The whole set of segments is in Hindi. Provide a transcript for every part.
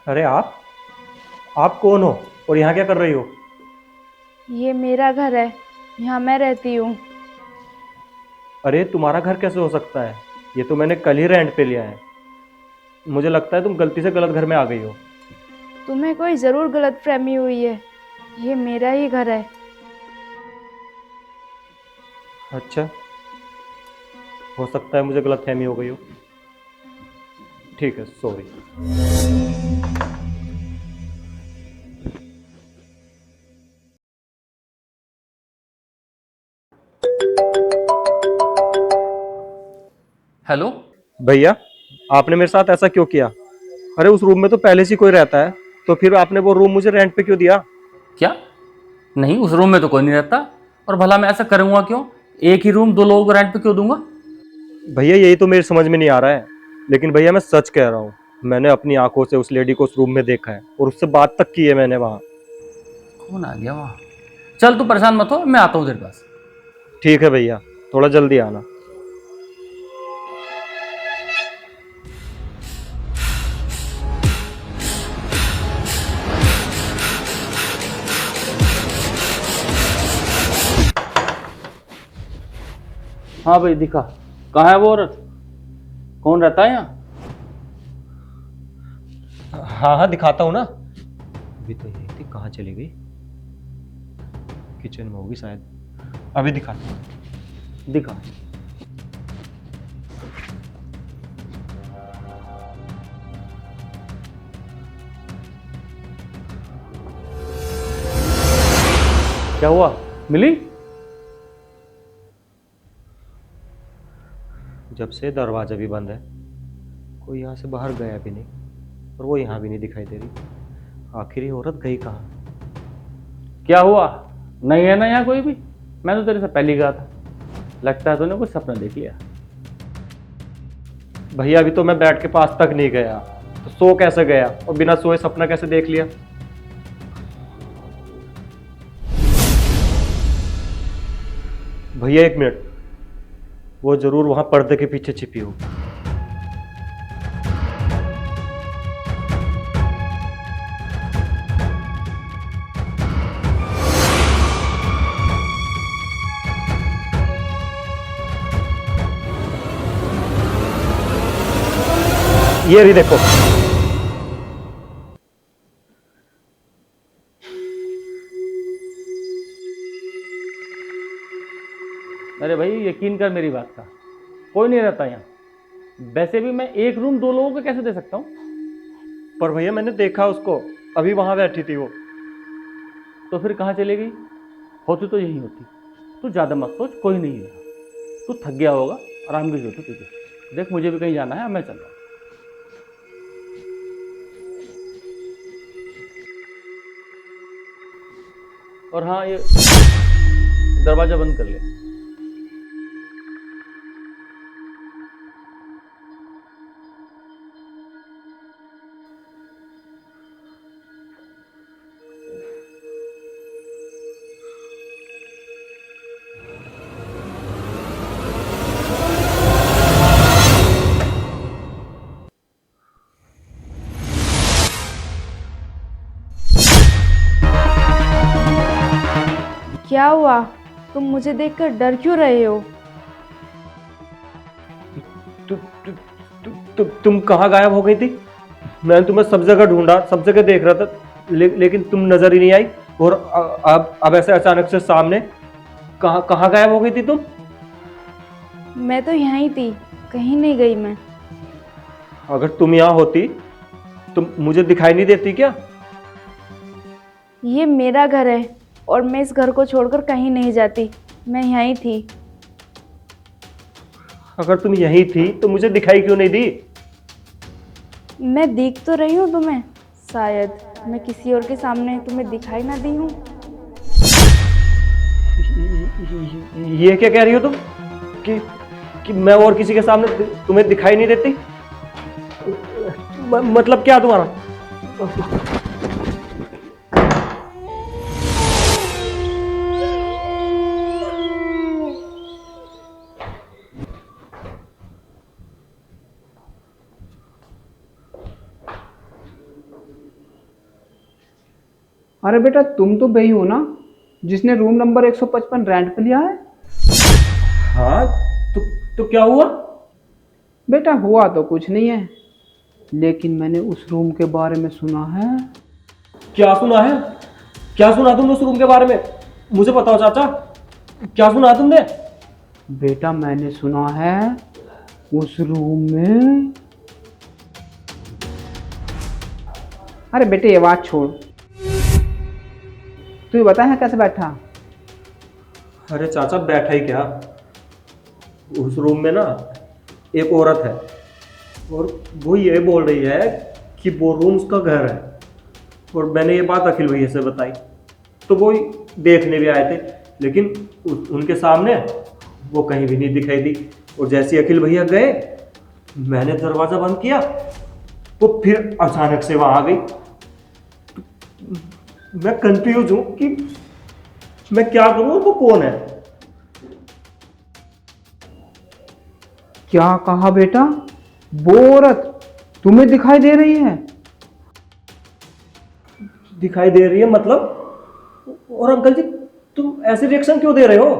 अरे आप कौन हो और यहाँ क्या कर रही हो? ये मेरा घर है। यहाँ मैं रहती हूँ। अरे तुम्हारा घर कैसे हो सकता है? ये तो मैंने कल ही रेंट पे लिया है। मुझे लगता है तुम गलती से गलत घर में आ गई हो। तुम्हें कोई ज़रूर गलतफहमी हुई है। ये मेरा ही घर है। अच्छा, हो सकता है मुझे गलतफहमी हो गई हो। ठीक है, सॉरी। हेलो। भैया, आपने मेरे साथ ऐसा क्यों किया? अरे उस रूम में तो पहले से ही कोई रहता है, तो फिर आपने वो रूम मुझे रेंट पे क्यों दिया? क्या? नहीं, उस रूम में तो कोई नहीं रहता। और भला मैं ऐसा करूंगा क्यों? एक ही रूम दो लोगों को रेंट पे क्यों दूंगा? भैया यही तो मेरी समझ में नहीं आ रहा है। लेकिन भैया मैं सच कह रहा हूँ, मैंने अपनी आंखों से उस लेडी को उस रूम में देखा है और उससे बात तक की है मैंने वहाँ। कौन आ गया वहां? चल तू परेशान मत हो, मैं आता हूँ तेरे पास। ठीक है भैया, थोड़ा जल्दी आना। हाँ भाई, दिखा। कहाँ है वो औरत? कौन रहता है यहाँ? हाँ हाँ, दिखाता हूँ ना। अभी तो यही थी, कहाँ चली गई? किचन में होगी शायद। अभी दिखाता हूँ। दिखा। क्या हुआ? मिली? जब से दरवाजा भी बंद है, कोई यहाँ से बाहर गया भी नहीं, और वो यहाँ भी नहीं दिखाई दे रही। आखिर ये औरत गई कहाँ? क्या हुआ? नहीं है ना यहाँ कोई भी? मैं तो तेरे से पहले ही कहा था। लगता है तूने कुछ सपना देख लिया। भैया अभी तो मैं बेड के पास तक नहीं गया, तो सो कैसे गया और बिना सोए सपना कैसे देख लिया? भैया एक मिनट, वो जरूर वहां पर्दे के पीछे छिपी हो। ये भी देखो। अरे भाई, यकीन कर मेरी बात का। कोई नहीं रहता यहाँ। वैसे भी मैं एक रूम दो लोगों को कैसे दे सकता हूँ? पर भैया मैंने देखा उसको, अभी वहां बैठी थी वो। तो फिर कहाँ चली गई? होती तो यही होती। तू ज़्यादा मत सोच, कोई नहीं है। तू थक गया होगा। आराम की जरूरत है तुझे। देख, मुझे भी कहीं जाना है, मैं चल रहा हूँ। और हाँ, ये दरवाज़ा बंद कर ले। क्या हुआ? तुम मुझे देखकर डर क्यों रहे हो? तुम कहाँ गायब हो गई थी? मैंने तुम्हें सब जगह ढूंढा, सब जगह देख रहा था, लेकिन तुम नजर ही नहीं आई। और अब ऐसे अचानक से सामने, कहाँ कहाँ गायब हो गई थी तुम? मैं तो यहीं थी। कहीं नहीं गई मैं। अगर तुम यहाँ होती तो मुझे दिखाई नहीं देती क्या? ये मेरा घर है और मैं इस घर को छोड़कर कहीं नहीं जाती। मैं यहीं थी। अगर तुम यहीं थी तो मुझे दिखाई क्यों नहीं दी? मैं दिख तो रही हूँ तुम्हें। शायद मैं किसी और के सामने तुम्हें दिखाई ना दी हूँ। ये क्या कह रही हो तुम कि मैं और किसी के सामने तुम्हें दिखाई नहीं देती? मतलब क्या तुम्हारा? अरे बेटा तुम तो वही हो ना जिसने रूम नंबर 155 रेंट पे लिया है। हाँ, तो क्या हुआ? बेटा हुआ तो कुछ नहीं है, लेकिन मैंने उस रूम के बारे में सुना है। क्या सुना है? क्या सुना तुमने उस रूम के बारे में? मुझे बताओ चाचा, क्या सुना तुमने? बेटा मैंने सुना है उस रूम में। अरे बेटे ये बात छोड़, तू ये बता है कैसे बैठा। अरे चाचा बैठा ही क्या, उस रूम में ना एक औरत है और वो ये बोल रही है कि वो रूम उसका घर है। और मैंने ये बात अखिल भैया से बताई तो वो देखने भी आए थे, लेकिन उनके सामने वो कहीं भी नहीं दिखाई दी। और जैसे ही अखिल भैया गए, मैंने दरवाज़ा बंद किया वो फिर अचानक से वहां आ गई। मैं कंफ्यूज हूं कि मैं क्या करूं और वो कौन है। क्या कहा बेटा, वो औरत तुम्हें दिखाई दे रही है? दिखाई दे रही है मतलब? और अंकल जी तुम ऐसे रिएक्शन क्यों दे रहे हो?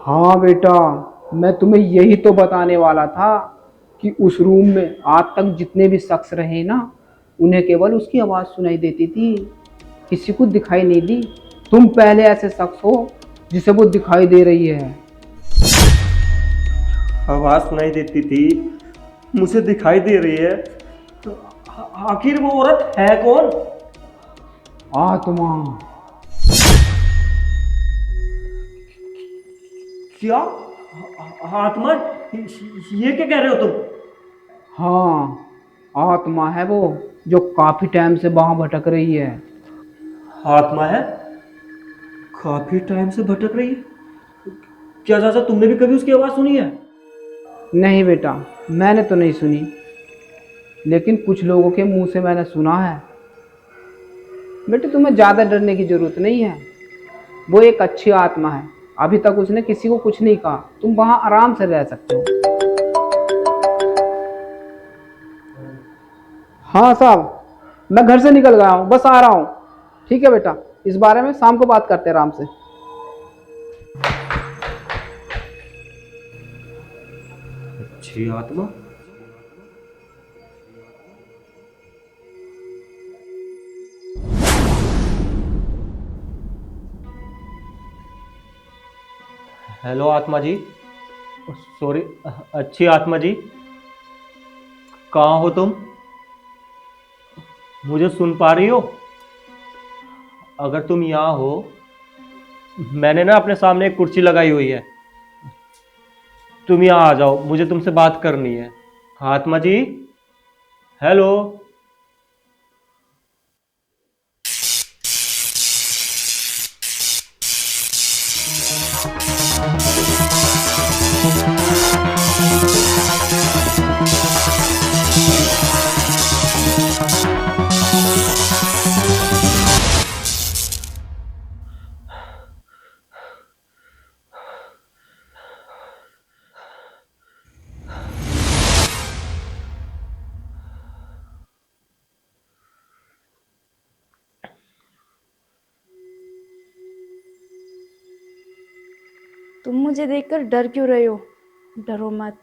हाँ बेटा, मैं तुम्हें यही तो बताने वाला था कि उस रूम में आज तक जितने भी शख्स रहे ना, उन्हें केवल उसकी आवाज़ सुनाई देती थी, किसी को दिखाई नहीं दी। तुम पहले ऐसे शख्स हो जिसे वो दिखाई दे रही है। आवाज सुनाई देती थी, मुझे दिखाई दे रही है, तो आखिर वो औरत है कौन? आत्मा। क्या आत्मा? ये क्या कह रहे हो तुम? हाँ, आत्मा है वो जो काफी टाइम से वहां भटक रही है। आत्मा है? काफी टाइम से भटक रही है? क्या चाचा तुमने भी कभी उसकी आवाज सुनी है? नहीं बेटा, मैंने तो नहीं सुनी, लेकिन कुछ लोगों के मुंह से मैंने सुना है। बेटे तुम्हें ज़्यादा डरने की ज़रूरत नहीं है, वो एक अच्छी आत्मा है। अभी तक उसने किसी को कुछ नहीं कहा, तुम वहाँ आराम से रह सकते हो। हाँ साहब, मैं घर से निकल गया हूँ, बस आ रहा हूँ। ठीक है बेटा, इस बारे में शाम को बात करते हैं आराम से। अच्छी आत्मा? हेलो आत्मा जी, सॉरी, अच्छी आत्मा जी, कहाँ हो तुम? मुझे सुन पा रही हो? अगर तुम यहाँ हो, मैंने ना अपने सामने एक कुर्सी लगाई हुई है, तुम यहाँ आ जाओ, मुझे तुमसे बात करनी है। आत्मा जी, हेलो। तुम मुझे देखकर डर क्यों रहे हो? डरो मत।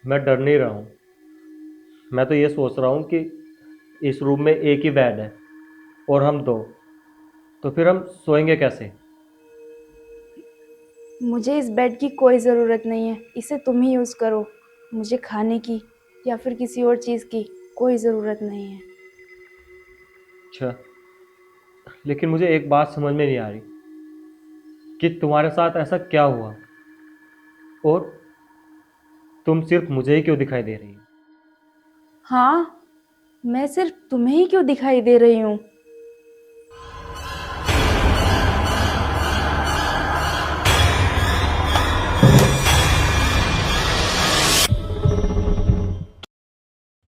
मैं डर नहीं रहा हूँ, मैं तो ये सोच रहा हूँ कि इस रूम में एक ही बेड है और हम दो, तो फिर हम सोएंगे कैसे? मुझे इस बेड की कोई ज़रूरत नहीं है, इसे तुम ही यूज़ करो। मुझे खाने की या फिर किसी और चीज़ की कोई ज़रूरत नहीं है। अच्छा, लेकिन मुझे एक बात समझ में नहीं आ रही कि तुम्हारे साथ ऐसा क्या हुआ और तुम सिर्फ मुझे ही क्यों दिखाई दे रही हो? हाँ, मैं सिर्फ तुम्हें ही क्यों दिखाई दे रही हूँ?